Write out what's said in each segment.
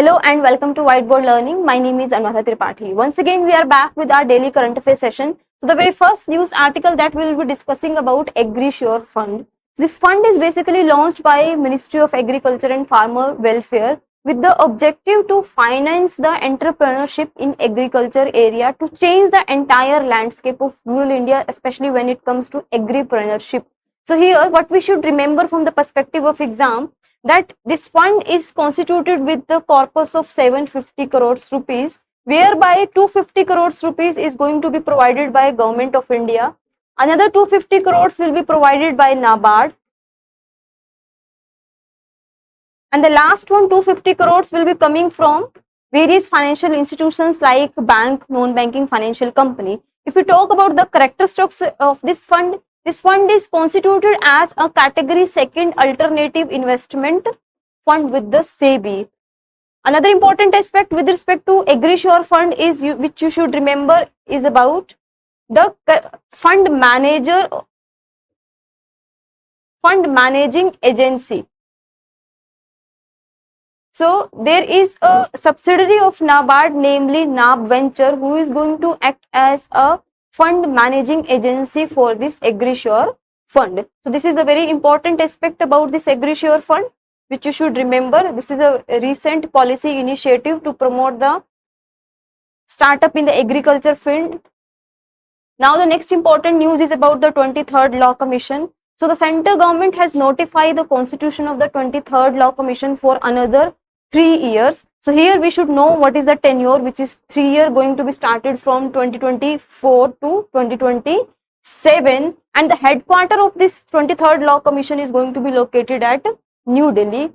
Hello and welcome to Whiteboard Learning. My name is Anvata Tripathi. Once again, we are back with our daily current affairs session. So the very first news article that we will be discussing about AgriSure Fund. This fund is basically launched by Ministry of Agriculture and Farmer Welfare with the objective to finance the entrepreneurship in agriculture area to change the entire landscape of rural India, especially when it comes to agripreneurship. So here, what we should remember from the perspective of exam, that this fund is constituted with the corpus of 750 crores rupees, whereby 250 crores rupees is going to be provided by Government of India. Another 250 crores will be provided by NABARD. And the last one, 250 crores, will be coming from various financial institutions like bank, non-banking financial company. If we talk about the characteristics of this fund is constituted as a category second alternative investment fund with the SEBI. Another important aspect with respect to AgriSure fund is which you should remember is about the fund managing agency. So there is a subsidiary of NABARD, namely NAB Venture, who is going to act as a fund managing agency for this AgriSure fund. So this is a very important aspect about this AgriSure fund, which you should remember. This is a recent policy initiative to promote the startup in the agriculture field. Now the next important news is about the 23rd Law Commission. So the central government has notified the constitution of the 23rd Law Commission for another 3 years. So here we should know what is the tenure, which is 3 year, going to be started from 2024 to 2027, and the headquarter of this 23rd Law Commission is going to be located at New Delhi.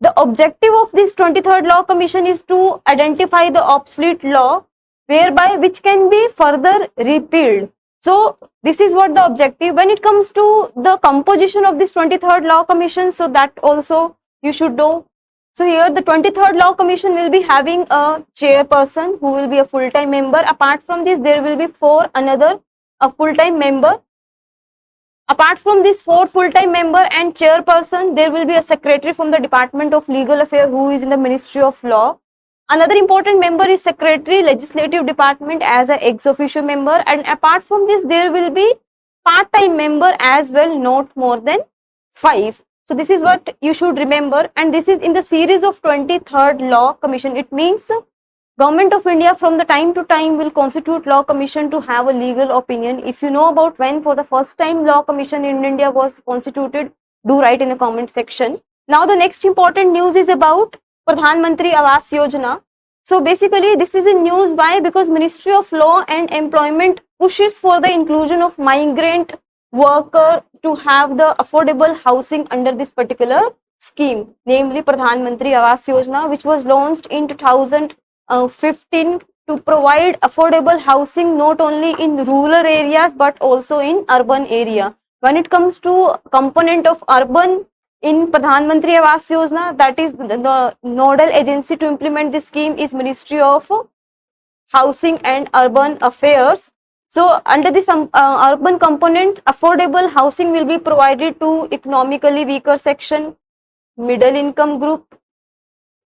The objective of this 23rd Law Commission is to identify the obsolete law whereby which can be further repealed. So this is what the objective. When it comes to the composition of this 23rd Law Commission, so that also you should know. So here the 23rd Law Commission will be having a chairperson who will be a full-time member. Apart from this, there will be a full-time member. Apart from this 4 full-time member and chairperson, there will be a secretary from the Department of Legal Affairs who is in the Ministry of Law. Another important member is Secretary, Legislative Department as an ex officio member, and apart from this, there will be part-time member as well, not more than 5. So this is what you should remember, and this is in the series of 23rd Law Commission. It means Government of India from the time to time will constitute Law Commission to have a legal opinion. If you know about when for the first time Law Commission in India was constituted, do write in the comment section. Now the next important news is about Pradhan Mantri Awas Yojana. So basically this is in news. Why? Because Ministry of Law and Employment pushes for the inclusion of migrant worker to have the affordable housing under this particular scheme, namely Pradhan Mantri Awas Yojana, which was launched in 2015 to provide affordable housing not only in rural areas but also in urban area. When it comes to component of urban in Pradhan Mantri Awas Yojana, that is the nodal agency to implement this scheme is Ministry of Housing and Urban Affairs. So under this urban component, affordable housing will be provided to economically weaker section, middle income group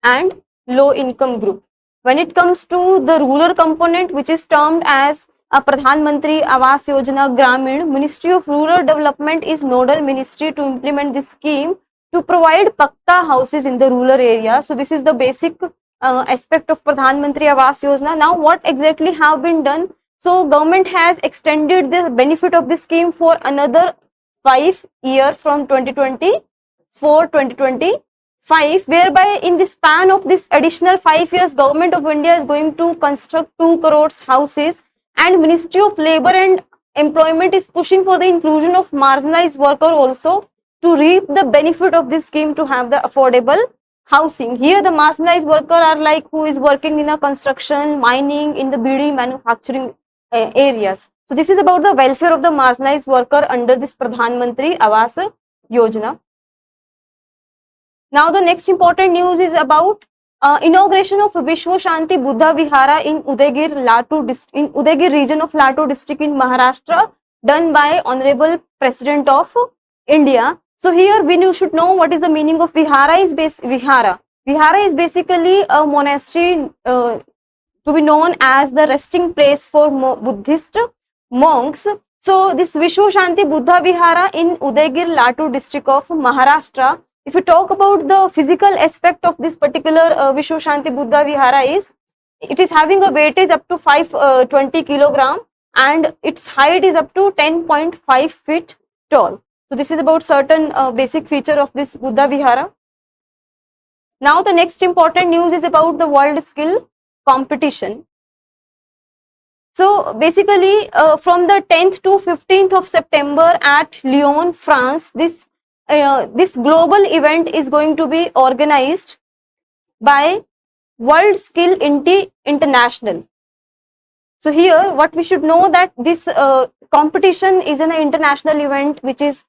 and low income group. When it comes to the rural component, which is termed as Pradhan Mantri Awas Yojana Gramin, Ministry of Rural Development is nodal ministry to implement this scheme to provide pakka houses in the rural area. So this is the basic aspect of Pradhan Mantri Awas Yojana. Now what exactly have been done? So government has extended the benefit of this scheme for another 5 years from 2024-2025, whereby in the span of this additional 5 years, Government of India is going to construct 2 crores houses, and Ministry of Labour and Employment is pushing for the inclusion of marginalized worker also to reap the benefit of this scheme to have the affordable housing. Here the marginalized worker are like who is working in a construction, mining, in the BD manufacturing areas. So this is about the welfare of the marginalized worker under this Pradhan Mantri Awas Yojana. Now the next important news is about inauguration of Vishwa Shanti Buddha Vihara in Udaygir region of Latur district in Maharashtra, done by Honorable President of India. So here we should know what is the meaning of Vihara. Vihara Vihara is basically a monastery to be known as the resting place for Buddhist monks. So this Vishwa Shanti Buddha Vihara in Udaygir, Latur district of Maharashtra. If you talk about the physical aspect of this particular Vishwa Shanti Buddha Vihara, is it is having a weightage up to 520 kilogram, and its height is up to 10.5 feet tall. So this is about certain basic feature of this Buddha Vihara. Now the next important news is about the world skill competition. So basically from the 10th to 15th of September at Lyon, France, this global event is going to be organized by World Skill International. So here what we should know, that this competition is an international event which is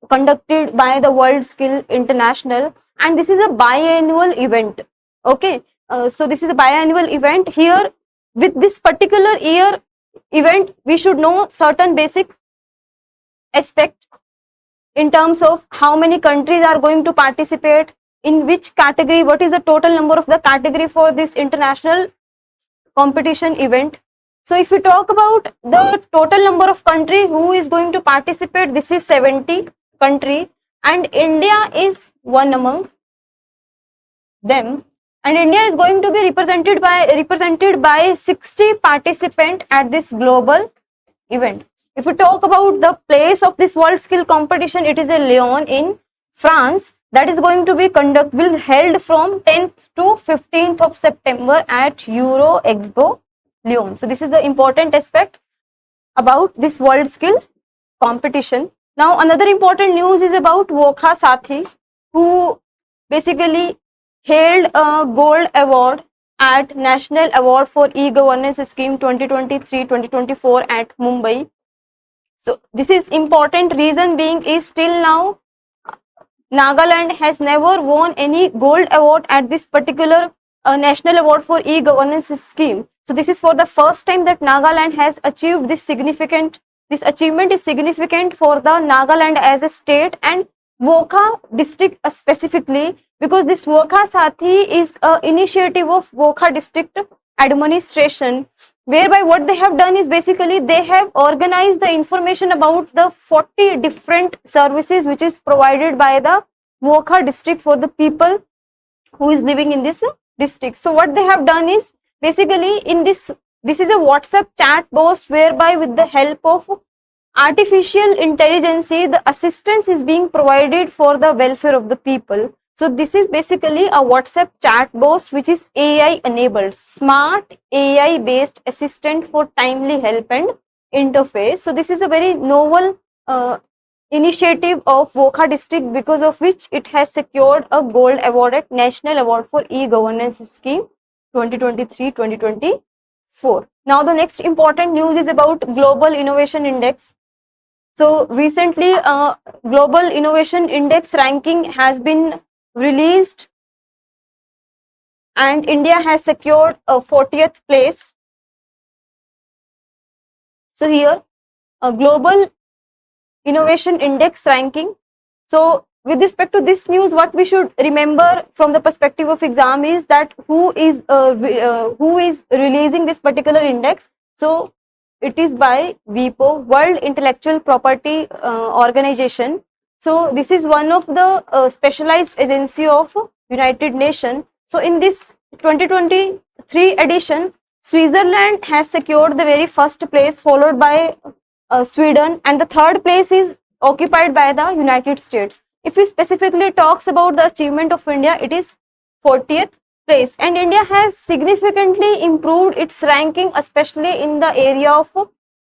conducted by the World Skill International, and this is a biannual event. Okay, so this is a biannual event. Here with this particular year event, we should know certain basic aspect in terms of how many countries are going to participate, in which category, what is the total number of the category for this international competition event. So if you talk about the total number of country who is going to participate, this is 70 country, and India is one among them, and India is going to be represented by 60 participants at this global event. If you talk about the place of this world skill competition, it is in Lyon in France. That is going to be will held from 10th to 15th of September at Euro Expo Lyon. So this is the important aspect about this world skill competition. Now another important news is about Vokha Sathi, who basically held a gold award at National Award for E-Governance Scheme 2023-2024 at Mumbai. So this is important, reason being is still now Nagaland has never won any gold award at this particular National Award for E-Governance Scheme. So this is for the first time that Nagaland has achieved this significant, this achievement is significant for the Nagaland as a state and Vokha district specifically, because this Vokha Sathi is an initiative of Vokha district administration, whereby what they have done is basically they have organized the information about the 40 different services which is provided by the Vokha district for the people who is living in this district. So what they have done is basically in this is a WhatsApp chat post whereby with the help of artificial intelligence the assistance is being provided for the welfare of the people. So this is basically a WhatsApp chat post which is AI enabled, smart AI based assistant for timely help and interface. So this is a very novel initiative of Vokha district, because of which it has secured a gold award at National Award for E-Governance Scheme 2023-2024. Now the next important news is about Global Innovation Index. So recently Global Innovation Index ranking has been released and India has secured a 40th place. So here a Global Innovation Index ranking. So with respect to this news, what we should remember from the perspective of exam is that who is releasing this particular index. So it is by WIPO, World Intellectual Property Organization. So this is one of the specialized agency of United Nations. So in this 2023 edition, Switzerland has secured the very first place, followed by Sweden, and the third place is occupied by the United States. If we specifically talks about the achievement of India, it is 40th place, and India has significantly improved its ranking, especially in the area of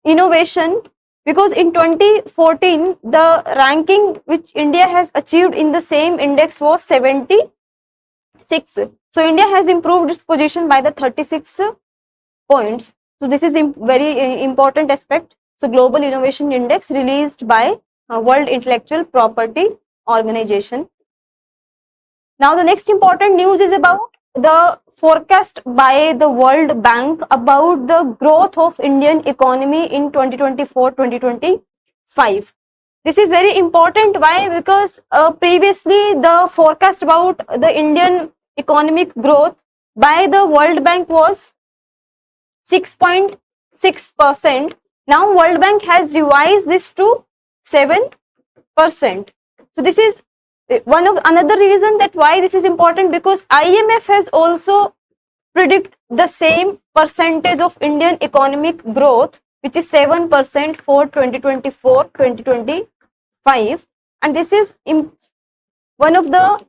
innovation, because in 2014 the ranking which India has achieved in the same index was 76. So India has improved its position by the 36 points. So this is very important aspect. So Global Innovation Index released by World Intellectual Property Organization. Now the next important news is about the forecast by the World Bank about the growth of Indian economy in 2024-2025. This is very important. Why? Because previously the forecast about the Indian economic growth by the World Bank was 6.6%. Now World Bank has revised this to 7%. So this is one of another reason that why this is important, because IMF has also predict the same percentage of Indian economic growth, which is 7% for 2024-2025, and this is one of the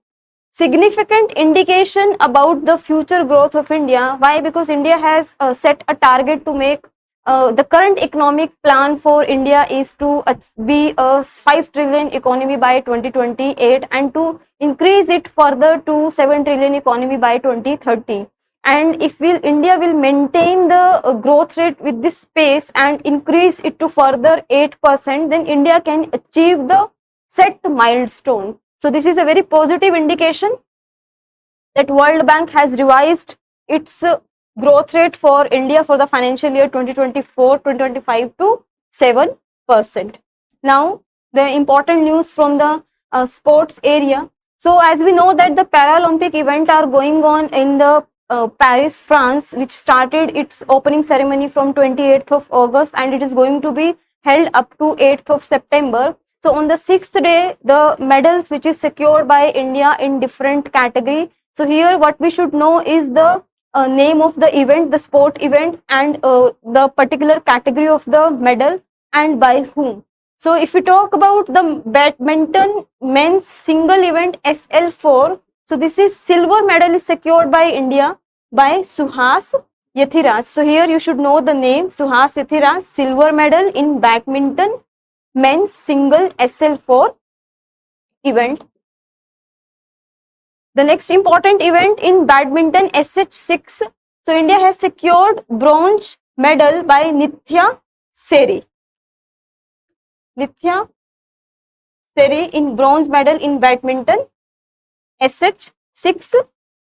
significant indication about the future growth of India. Why? Because India has set a target to make the current economic plan for India is to be a 5 trillion economy by 2028 and to increase it further to 7 trillion economy by 2030. And if India will maintain the growth rate with this pace and increase it to further 8%, then India can achieve the set milestone. So this is a very positive indication that World Bank has revised its growth rate for India for the financial year 2024-2025 to 7%. Now, the important news from the sports area. So as we know that the Paralympic event are going on in the Paris, France, which started its opening ceremony from 28th of August and it is going to be held up to 8th of September. So on the 6th day, the medals which is secured by India in different category. So here what we should know is the name of the event, the sport event, and the particular category of the medal and by whom. So if we talk about the badminton men's single event SL4, so this is silver medal is secured by India by Suhas Yathiraj. So here you should know the name Suhas Yathiraj, silver medal in badminton men's single SL4 event. The next important event in badminton SH6. So India has secured bronze medal by Nithya Seri. Nithya Seri in bronze medal in badminton SH6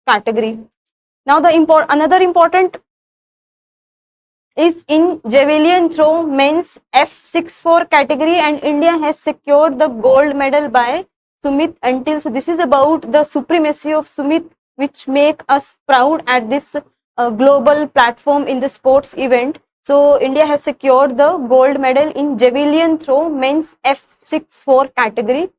category. Now the another important is in javelin throw men's F64 category, and India has secured the gold medal by Sumit Until. So this is about the supremacy of Sumit, which make us proud at this global platform in the sports event. So India has secured the gold medal in javelin throw men's F64 category.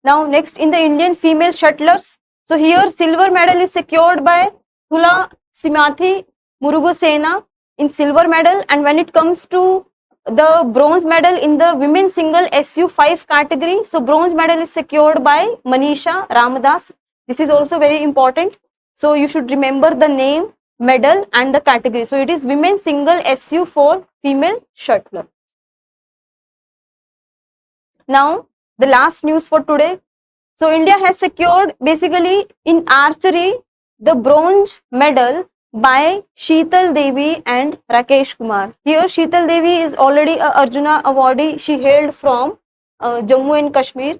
Now next in the Indian female shuttlers. So here silver medal is secured by Thula Simathi Murugosena in silver medal, and when it comes to the bronze medal in the women's single SU5 category, so bronze medal is secured by Manisha Ramadas. This is also very important. So you should remember the name, medal and the category. So it is women's single SU4 female shuttler. Now the last news for today. So India has secured basically in archery the bronze medal by Sheetal Devi and Rakesh Kumar. Here Sheetal Devi is already a Arjuna awardee. She hailed from Jammu and Kashmir.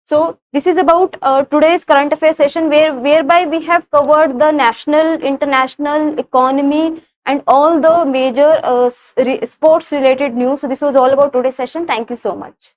So this is about today's current affairs session whereby we have covered the national, international, economy and all the major sports related news. So this was all about today's session. Thank you so much.